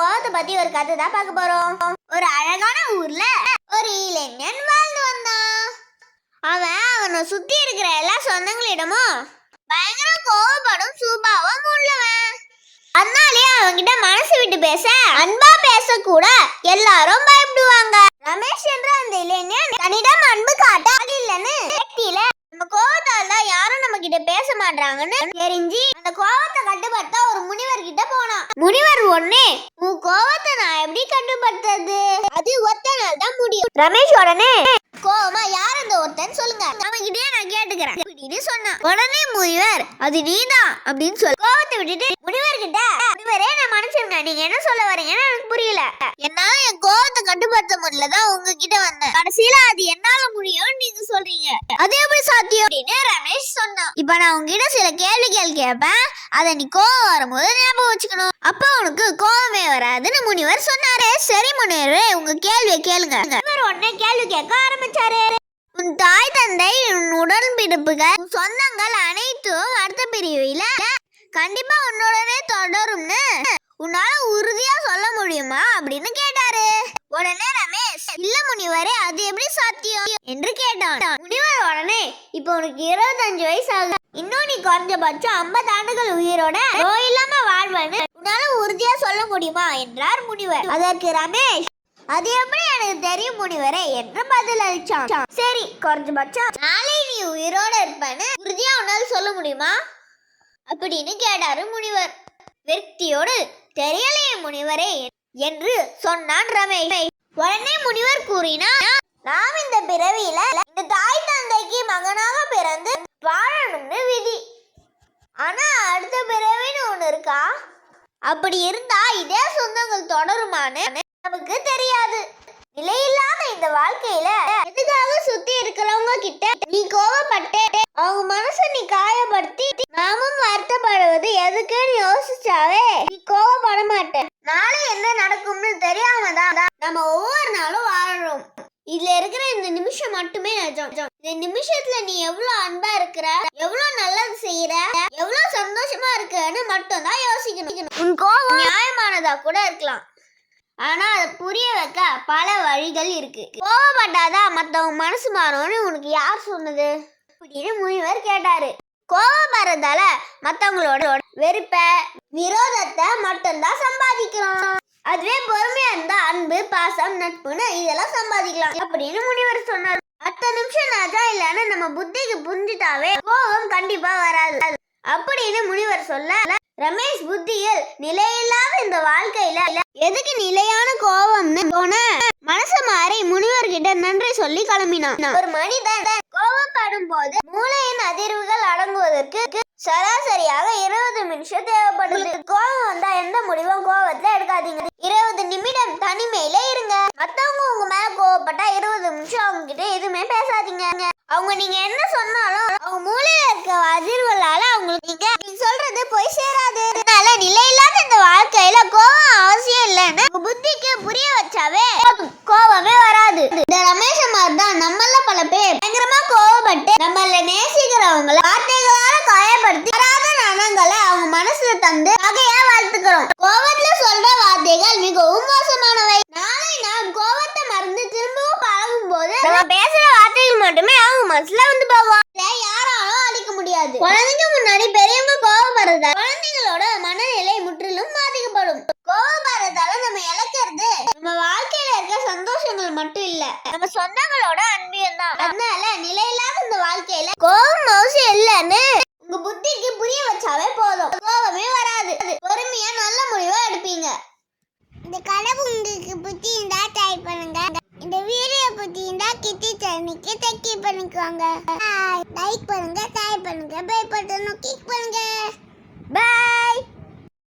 கோவத்தை பத்தி ஒரு கதை தான் பார்க்க போறோம். ஒரு அழகான ஊர்ல ஒரு இளைஞன் வாழ்ந்து வந்தான். அவனை சுத்தி இருக்கிற எல்லா சொந்தங்களிடமும் பயங்கர கோவப்படும் சுபாவம் உள்ளவன். அதனாலே அவன்கிட்ட மனசு விட்டு பேச, அன்பா பேச கூட எல்லாரும் பயப்படுவாங்க. ரமேஷ் என்ற அந்த இளைஞன் தன்னிடம் அன்பு காட்ட இல்லைன்னு நம்ம கோவத்தால் தான் யாரும் நம்ம கிட்ட பேச மாட்டாங்கன்னு தெரிஞ்சு அந்த கோவத்தை கட்டுப்படுத்த ஒரு முனிவர் கிட்ட போனான். முனிவர் ஒண்ணே, உன் கோவத்தை நான் எப்படி கட்டுப்படுத்துறது? அது ஒத்த நாள் தான் முடியும். ரமேஷ் உடனே கோவமா யார் அந்த ஒருத்தன் சொல்லுங்க, நம்ம கிட்டே நான் கேட்டுக்கிறேன் அப்படின்னு சொன்னான். உடனே முனிவர், அது நீதான் அப்படின்னு சொல்லி கோவத்தை விட்டுட்டு முனிவர் கிட்ட, முனிவரே நான் மனுஷன், நீங்க என்ன சொல்ல வரீங்கன்னு எனக்கு புரியல. என்னால என் கோவத்தை கட்டுப்படுத்த முடியலதான் உங்ககிட்ட வந்தேன். கடைசியில அது என்னால முடியும் நீங்க சொல்றீங்க, அது எப்படி சாத்தியம் அப்படின்னு ரமேஷ் சொன்னான். இப்ப நான் உங்ககிட்ட சில கேள்விகள் கேட்பேன், அதை நீ கோவம் வரும்போது ஞாபகம் வச்சுக்கணும். அப்ப உனக்கு கோவமே வராதுன்னு முனிவர் சொன்னாரு. சரி முனிவரே, உங்க கேள்வியை கேளுங்க. முனிவர் உடனே கேள்வி கேட்க ஆரம்பிச்சாரு. உன் தாய் தந்தை, உன் உடன்பிடிப்புகள், உன் சொந்தங்கள் அனைத்தும் அடுத்த பிரிவில கண்டிப்பா உன்னுடனே தொடரும்னு உன்னால உறுதியா சொல்ல முடியுமா அப்படின்னு கேட்டாரு. உடனே ரமேஷ், இல்ல முனிவரே, அது எப்படி சாத்தியம் என்று கேட்டான். முனிவர் உடனே, இப்ப உனக்கு 25 வயசு ஆகுது, இன்னும் நீ குறைஞ்சபட்சம் 50 ஆண்டுகள் உயிரோட நோய் இல்லாம வாழ்வன்னு உன்னால உறுதியா சொல்ல முடியுமா என்றார் முனிவர். அதற்கு ரமேஷ், அது எப்படி எனக்கு தெரியும் முனிவரே என்று பதில் அளிச்சான். சரி, குறைஞ்சபட்சம் நாளை நீ உயிரோட இருப்பன்னு உறுதியா உன்னால சொல்ல முடியுமா அப்படின்னு கேட்டாரு முனிவர். விரக்தியோடு, தெரியலையே முனிவரே என்று சொன்னான் ரமேஷ். உடனே முனிவர் கூறினார், நாம் இந்த பிறவியில இந்த தாய் தந்தைக்கு மகனாக பிறந்து வாழணும்னு விதி. ஆனா அடுத்த பிறவின்னு ஒண்ணு இருக்கா? அப்படி இருந்தா இதே சொந்தங்கள் தொடருமான்னு நமக்கு தெரியாது. நிலையில்லாத இந்த வாழ்க்கையில எதுக்காக சுத்தி இருக்கிறவங்க கிட்ட நீ கோவப்பட்டு அவங்க மனசை நீ காயப்படுத்தி நாமும் வருத்தப்படுவது எதுக்குன்னு யோசிச்சாவே நீ கோவப்பட மாட்டேன். நாளை என்ன நடக்கும்னு தெரியாம தான் நம்ம ஒவ்வொரு நாளும் வாழறோம். இதுல இருக்கிற இந்த நிமிஷம் மட்டுமே நிஜம். இந்த நிமிஷத்துல நீ எவ்வளவு அன்பா இருக்கிற, எவ்வளவு நல்லது செய்யற, எவ்வளவு சந்தோஷமா இருக்கன்னு மட்டும் தான் யோசிக்கணும். உன் கோவம் நியாயமானதா கூட இருக்கலாம், ஆனா அதை புரிய வைக்க பல வழிகள் இருக்கு. கோவப்பட்டாதான் மத்தவங்க மனசு மாறும்னு உனக்கு யார் சொன்னது அப்படின்னு முனிவர் கேட்டாரு. கோவப்படுறதால மத்தவங்களோட வெறுப்ப, விரோதத்தை மட்டும்தான் சம்பாதிக்கிறோம். அதுவே பொறுமையா இருந்தா அன்பு, பாசம், நட்புன்னு இதெல்லாம் சம்பாதிக்கலாம் அப்படின்னு முனிவர் சொன்னார். அடுத்த நிமிஷம் நாஜா இல்லன்னு நம்ம புத்திக்கு புரிஞ்சுட்டாவே கோபம் கண்டிப்பா வராது அப்படின்னு முனிவர் சொல்ல, ரமேஷ் புத்தியில் நிலையில்லாத இந்த வாழ்க்கையில எதுக்கு நிலையான கோபம்னு போன மனசு மாறி முனிவர் கிட்ட நன்றி சொல்லி கிளம்பினான். ஒரு மனிதன் கோபப்படும் போது மூளையின் அதிர்வுகள் அடங்குவதற்கு சராசரியாக 20 நிமிஷம் தேவைப்படுது. கோபம் வந்தா எந்த முடிவும் கோபத்துல எடுக்காதீங்க. 20 நிமிடம் தனிமையில இருங்க. மத்தவங்க உங்க மேல கோவப்பட்டா 20 நிமிஷம் அவங்க கிட்ட எதுவுமே பேசாதீங்க. அவங்க நீங்க என்ன சொன்னாலும் அவங்க மூளையில இருக்க அதிர்வுகளால அவங்களுக்கு நீங்க சொல்றது போய் சேராது. அதனால நிலையில்லாத இந்த வாழ்க்கையில கோபம் அவசியம் இல்லைன்னு புத்திக்கு புரிய வச்சாவே கோபமே வராது. இந்த ரமேஷ் மாதிரி தான் நம்மள பல பேர் பயங்கரமா கோவப்பட்டு நம்மள நேசிக்கிறவங்கள வார்த்தைகளால காயப்படுத்தி வராத நனங்களை அவங்க மனசுல தந்து வகையா வளர்த்துக்கிறோம். கோபத்துல சொல்ற வார்த்தைகள் மிகவும் மோசமானவை. நாளை நாம் கோபத்தை மறந்து திரும்பவும் பழகும் போது நம்ம பேசுற வார்த்தைகள் மட்டுமே அவங்க மனசுல வந்து போவோம். யாராலும் அழிக்க முடியாது. குழந்தைங்க முன்னாடி பெரியவங்க கோபப்படுறதால குழந்தைங்களோட மனநிலை முற்றிலும் பாதிக்கப்படும். கோபப்படுறதால நம்ம இழக்கிறது நம்ம வாழ்க்கையில இருக்க சந்தோஷங்கள் மட்டும் இல்ல, நம்ம சொந்தங்களோட அன்பியம் தான். அதனால நிலையில்லாத இந்த வாழ்க்கையில கோபம் அவசியம் இல்லைன்னு உங்க புத்திக்கு புரிய வச்சாவே போதும், கோபமே வராது. பொறுமையா நல்ல முடிவா எடுப்பீங்க. இந்த கதை உங்களுக்கு பிடிச்சிருந்தா டைப் பண்ணுங்க. இந்த வீடியோ பிடிச்சிருந்தா கிட்டி சேனலுக்கு சப்ஸ்கிரைப் பண்ணிக்கோங்க. லைக் பண்ணுங்க, ஷேர் பண்ணுங்க, பெல் பட்டனை கிளிக் பண்ணுங்க. பை.